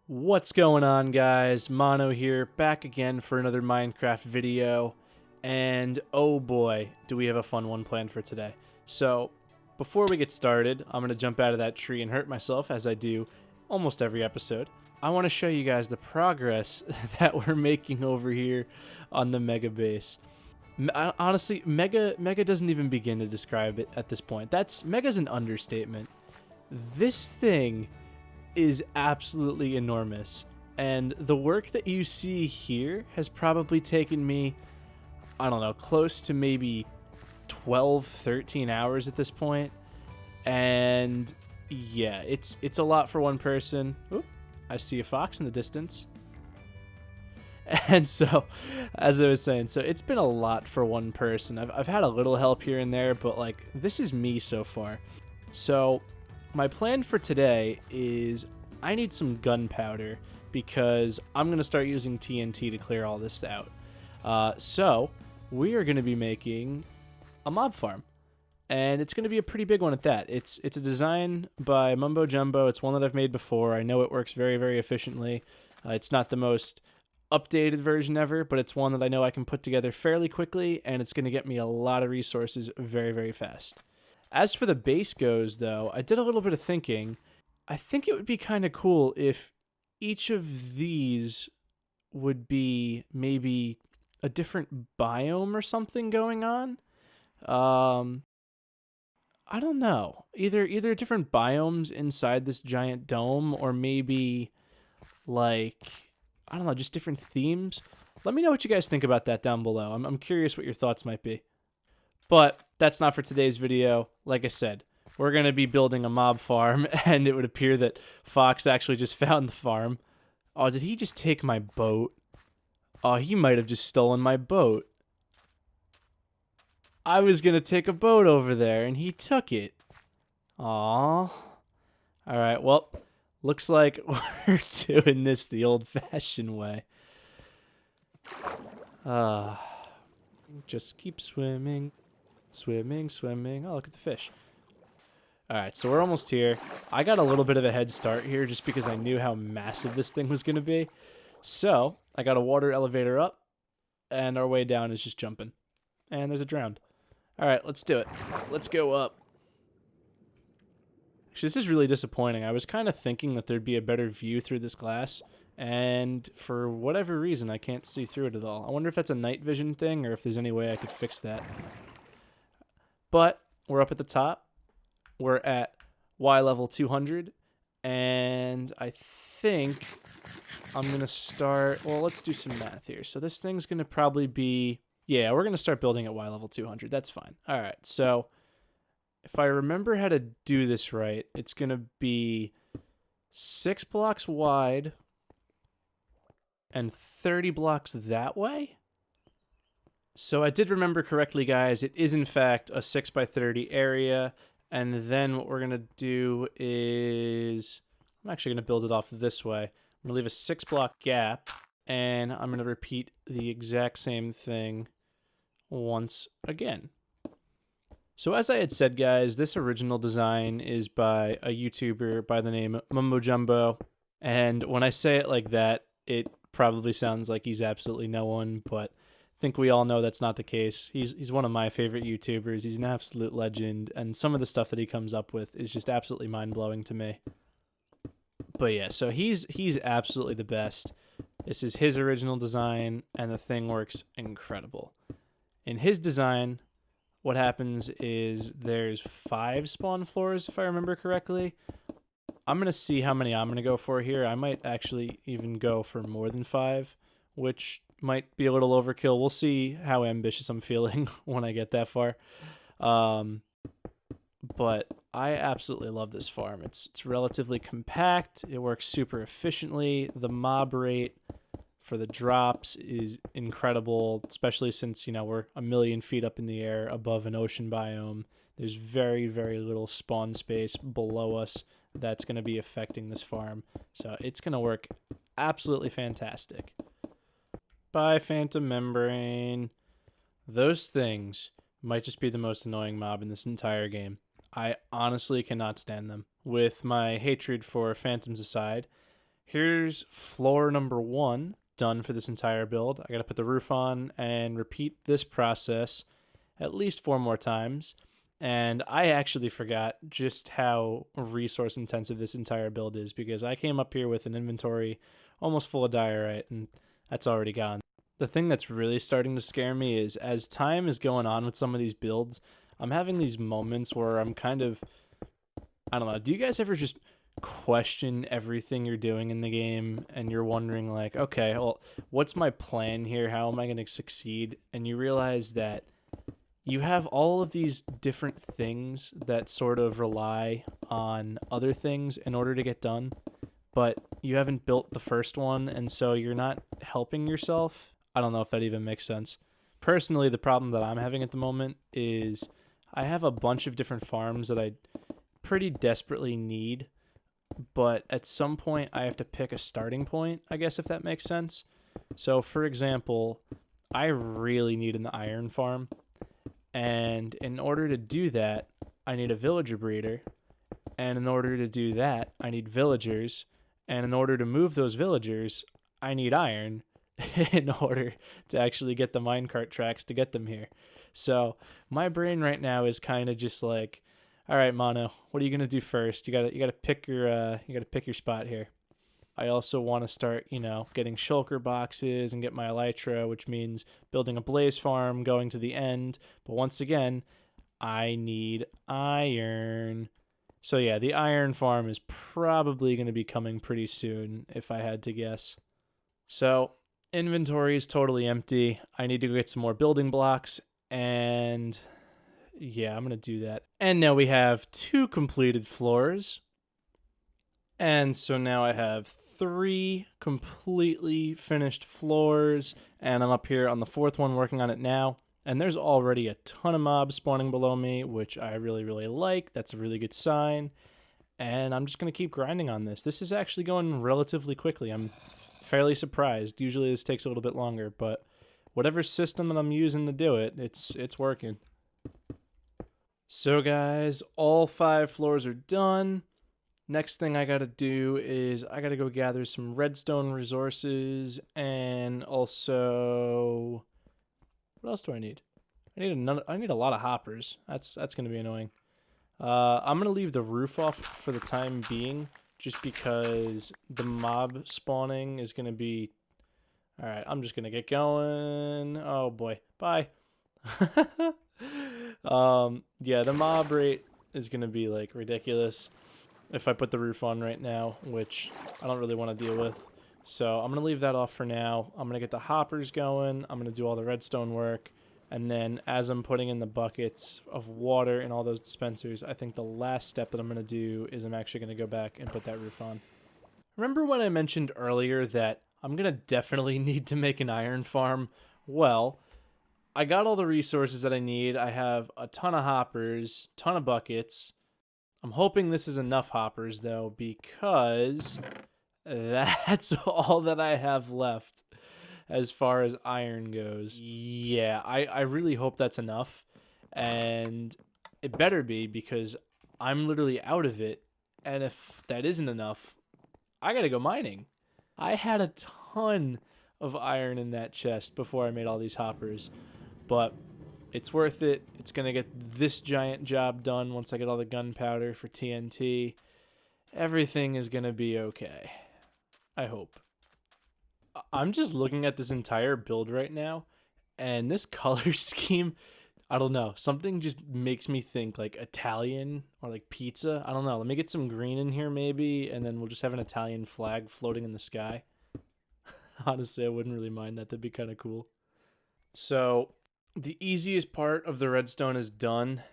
What's going on, guys? Mono here, back again for another Minecraft video, and oh boy, do we have a fun one planned for today. So, before we get started, I'm going to jump out of that tree and hurt myself, as I do almost every episode. I want to show you guys the progress that we're making over here on the Mega Base. Honestly, Mega doesn't even begin to describe it at this point. Mega's an understatement. This thing is absolutely enormous, and the work that you see here has probably taken me, I don't know, close to maybe 12-13 hours at this point. And yeah, it's a lot for one person. Oop, I see a fox in the distance. And so, as I was saying, so it's been a lot for one person. I've had a little help here and there, but like, this is me so far. So my plan for today is I need some gunpowder because I'm going to start using TNT to clear all this out. So we are going to be making a mob farm, and it's going to be a pretty big one at that. It's a design by Mumbo Jumbo. It's one that I've made before. I know it works very, very efficiently. It's not the most updated version ever, but it's one that I know I can put together fairly quickly, and it's going to get me a lot of resources very, very fast. As for the base goes, though, I did a little bit of thinking. I think it would be kind of cool if each of these would be maybe a different biome or something going on. I don't know. Either different biomes inside this giant dome, or maybe like, I don't know, just different themes. Let me know what you guys think about that down below. I'm curious what your thoughts might be. But that's not for today's video. Like I said, we're going to be building a mob farm, and it would appear that Fox actually just found the farm. Oh, did he just take my boat? Oh, he might have just stolen my boat. I was going to take a boat over there, and he took it. Aww. Alright, well, looks like we're doing this the old-fashioned way. Just keep swimming. Swimming, swimming. Oh, look at the fish. Alright, so we're almost here. I got a little bit of a head start here just because I knew how massive this thing was going to be. So, I got a water elevator up, and our way down is just jumping. And there's a drowned. Alright, let's do it. Let's go up. Actually, this is really disappointing. I was kind of thinking that there'd be a better view through this glass, and for whatever reason, I can't see through it at all. I wonder if that's a night vision thing, or if there's any way I could fix that. But we're up at the top. We're at Y level 200, and I think I'm going to start, well, let's do some math here. So this thing's going to probably be, yeah, we're going to start building at Y level 200. That's fine. All right, so if I remember how to do this right, it's going to be 6 blocks wide and 30 blocks that way. So I did remember correctly, guys. It is, in fact, a 6x30 area. And then what we're going to do is, I'm actually going to build it off this way. I'm going to leave a 6-block gap, and I'm going to repeat the exact same thing once again. So as I had said, guys, this original design is by a YouTuber by the name Mumbo Jumbo. And when I say it like that, it probably sounds like he's absolutely no one, but I think we all know that's not the case. He's one of my favorite YouTubers. He's an absolute legend, and some of the stuff that he comes up with is just absolutely mind-blowing to me. But yeah, so he's absolutely the best. This is his original design, and the thing works incredible. In his design, what happens is there's 5 spawn floors, if I remember correctly. I'm going to see how many I'm going to go for here. I might actually even go for more than 5, which might be a little overkill. We'll see how ambitious I'm feeling when I get that far. But I absolutely love this farm. It's relatively compact. It works super efficiently. The mob rate for the drops is incredible, especially since, you know, we're 1,000,000 feet up in the air above an ocean biome. There's very, very little spawn space below us that's going to be affecting this farm. So it's going to work absolutely fantastic. Bye, Phantom Membrane. Those things might just be the most annoying mob in this entire game. I honestly cannot stand them. With my hatred for phantoms aside, here's floor number 1 done for this entire build. I got to put the roof on and repeat this process at least 4 more times. And I actually forgot just how resource intensive this entire build is, because I came up here with an inventory almost full of diorite, and that's already gone. The thing that's really starting to scare me is, as time is going on with some of these builds, I'm having these moments where I'm kind of, I don't know, do you guys ever just question everything you're doing in the game and you're wondering like, okay, well, what's my plan here? How am I going to succeed? And you realize that you have all of these different things that sort of rely on other things in order to get done, but you haven't built the first one, and so you're not helping yourself. I don't know if that even makes sense. Personally, the problem that I'm having at the moment is I have a bunch of different farms that I pretty desperately need, but at some point I have to pick a starting point, I guess, if that makes sense. So, for example, I really need an iron farm. And in order to do that, I need a villager breeder. And in order to do that, I need villagers. And in order to move those villagers, I need iron in order to actually get the minecart tracks to get them here. So my brain right now is kind of just like, all right, Mono, what are you gonna do first? You gotta pick your spot here. I also want to start, getting shulker boxes and get my elytra, which means building a blaze farm, going to the end. But once again, I need iron. So yeah, the iron farm is probably going to be coming pretty soon, if I had to guess. So inventory is totally empty. I need to go get some more building blocks, and yeah, I'm going to do that. And now we have 2 completed floors. And so now I have 3 completely finished floors, and I'm up here on the 4th one working on it now. And there's already a ton of mobs spawning below me, which I really, really like. That's a really good sign. And I'm just going to keep grinding on this. This is actually going relatively quickly. I'm fairly surprised. Usually this takes a little bit longer, but whatever system that I'm using to do it, it's working. So guys, all 5 floors are done. Next thing I gotta do is I gotta go gather some redstone resources, and also, what else do I need? I need a lot of hoppers. That's gonna be annoying. I'm gonna leave the roof off for the time being, just because the mob spawning is gonna be. All right, I'm just gonna get going. Oh boy, bye. Yeah, the mob rate is gonna be like ridiculous if I put the roof on right now, which I don't really want to deal with. So I'm going to leave that off for now. I'm going to get the hoppers going. I'm going to do all the redstone work. And then as I'm putting in the buckets of water in all those dispensers, I think the last step that I'm going to do is I'm actually going to go back and put that roof on. Remember when I mentioned earlier that I'm going to definitely need to make an iron farm? Well, I got all the resources that I need. I have a ton of hoppers, ton of buckets. I'm hoping this is enough hoppers, though, because that's all that I have left as far as iron goes. Yeah, I really hope that's enough, and it better be, because I'm literally out of it, and if that isn't enough, I gotta go mining. I had a ton of iron in that chest before I made all these hoppers, but it's worth it. It's going to get this giant job done once I get all the gunpowder for TNT. Everything is going to be okay. I hope. I'm just looking at this entire build right now, and this color scheme, I don't know. Something just makes me think like Italian or like pizza. I don't know. Let me get some green in here maybe, and then we'll just have an Italian flag floating in the sky. Honestly, I wouldn't really mind that. That'd be kind of cool. So the easiest part of the redstone is done.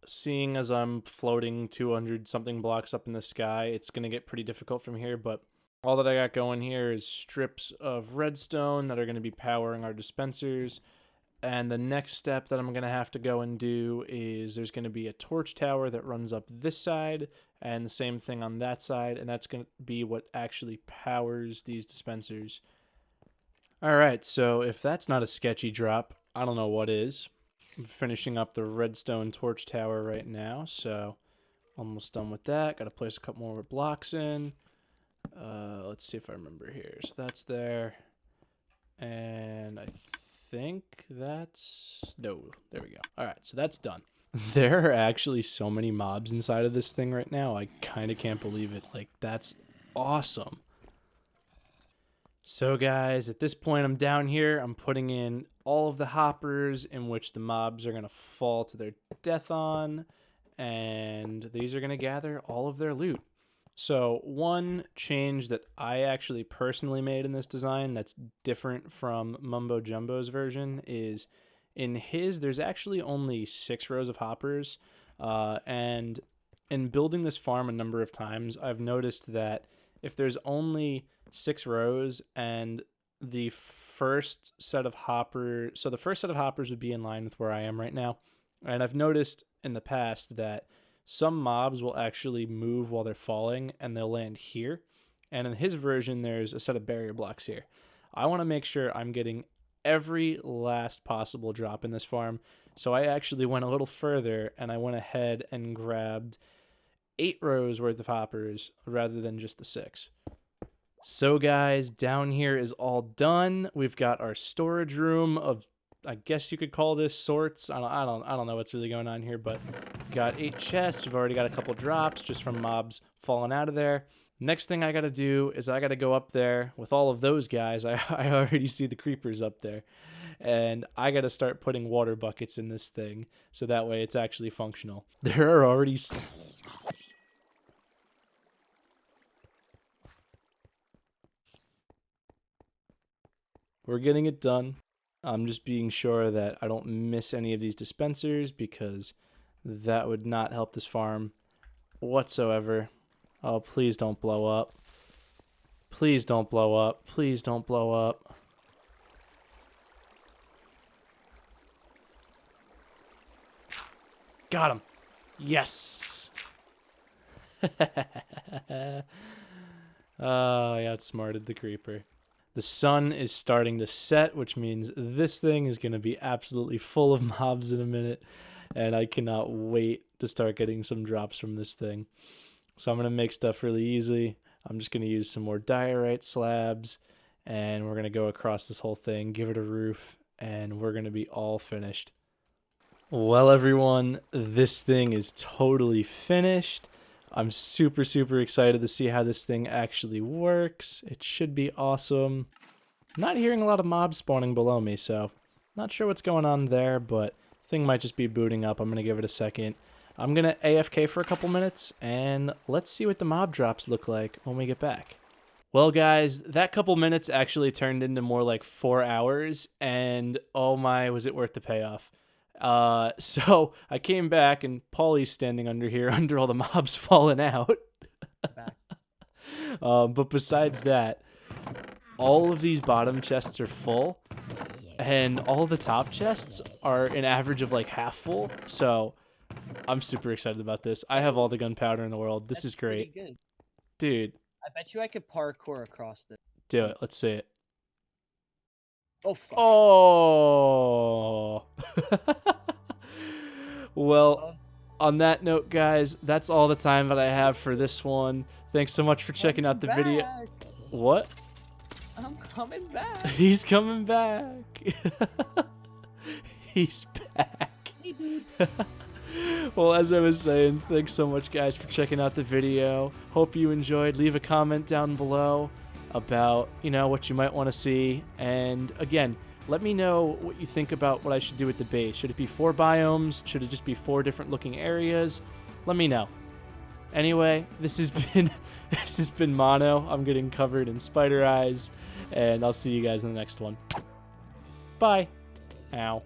Seeing as I'm floating 200 something blocks up in the sky, it's going to get pretty difficult from here, but all that I got going here is strips of redstone that are going to be powering our dispensers. And the next step that I'm going to have to go and do is there's going to be a torch tower that runs up this side, and the same thing on that side, and that's going to be what actually powers these dispensers. Alright, so if that's not a sketchy drop, I don't know what is. I'm finishing up the redstone torch tower right now, so almost done with that. Got to place a couple more blocks in. Let's see if I remember here. So that's there. And I think that's... No, there we go. All right, so that's done. There are actually so many mobs inside of this thing right now. I kind of can't believe it. Like, that's awesome. So guys, at this point I'm down here. I'm putting in all of the hoppers in which the mobs are going to fall to their death on. And these are going to gather all of their loot. So one change that I actually personally made in this design that's different from Mumbo Jumbo's version is in his, there's actually only 6 rows of hoppers. And in building this farm a number of times, I've noticed that if there's only 6 rows and the first set of hoppers, so the first set of hoppers would be in line with where I am right now. And I've noticed in the past that some mobs will actually move while they're falling and they'll land here. And in his version, there's a set of barrier blocks here. I want to make sure I'm getting every last possible drop in this farm. So I actually went a little further and I went ahead and grabbed 8 rows worth of hoppers rather than just the 6. So guys, down here is all done. We've got our storage room of, I guess you could call this sorts. I don't know what's really going on here, but got 8 chests. We've already got a couple drops just from mobs falling out of there. Next thing I got to do is I got to go up there with all of those guys. I already see the creepers up there. And I got to start putting water buckets in this thing so that way it's actually functional. There are already... We're getting it done. I'm just being sure that I don't miss any of these dispensers because that would not help this farm whatsoever. Oh, please don't blow up. Please don't blow up. Please don't blow up. Got him. Yes. Oh, I outsmarted the creeper. The sun is starting to set, which means this thing is going to be absolutely full of mobs in a minute. And I cannot wait to start getting some drops from this thing. So I'm going to make stuff really easy. I'm just going to use some more diorite slabs. And we're going to go across this whole thing, give it a roof, and we're going to be all finished. Well, everyone, this thing is totally finished. I'm super, super excited to see how this thing actually works. It should be awesome. I'm not hearing a lot of mobs spawning below me, so not sure what's going on there, but the thing might just be booting up. I'm going to give it a second. I'm going to AFK for a couple minutes, and let's see what the mob drops look like when we get back. Well, guys, that couple minutes actually turned into more like 4 hours, and oh my, was it worth the payoff. So I came back and Paulie's standing under here under all the mobs falling out. But besides that, all of these bottom chests are full and all the top chests are an average of like half full. So I'm super excited about this. I have all the gunpowder in the world. This is great. Good. Dude. I bet you I could parkour across this. Do it. Let's see it. Oh, fuck. Oh. Well, on that note, guys, that's all the time that I have for this one. Thanks so much for checking out the video. What? I'm coming back. He's coming back. He's back. Hey, dude. Well, as I was saying, thanks so much, guys, for checking out the video. Hope you enjoyed. Leave a comment down below about, what you might want to see. And again, let me know what you think about what I should do with the base. Should it be 4 biomes? Should it just be 4 different looking areas? Let me know. Anyway, this has been Mono. I'm getting covered in spider eyes, and I'll see you guys in the next one. Bye. Ow.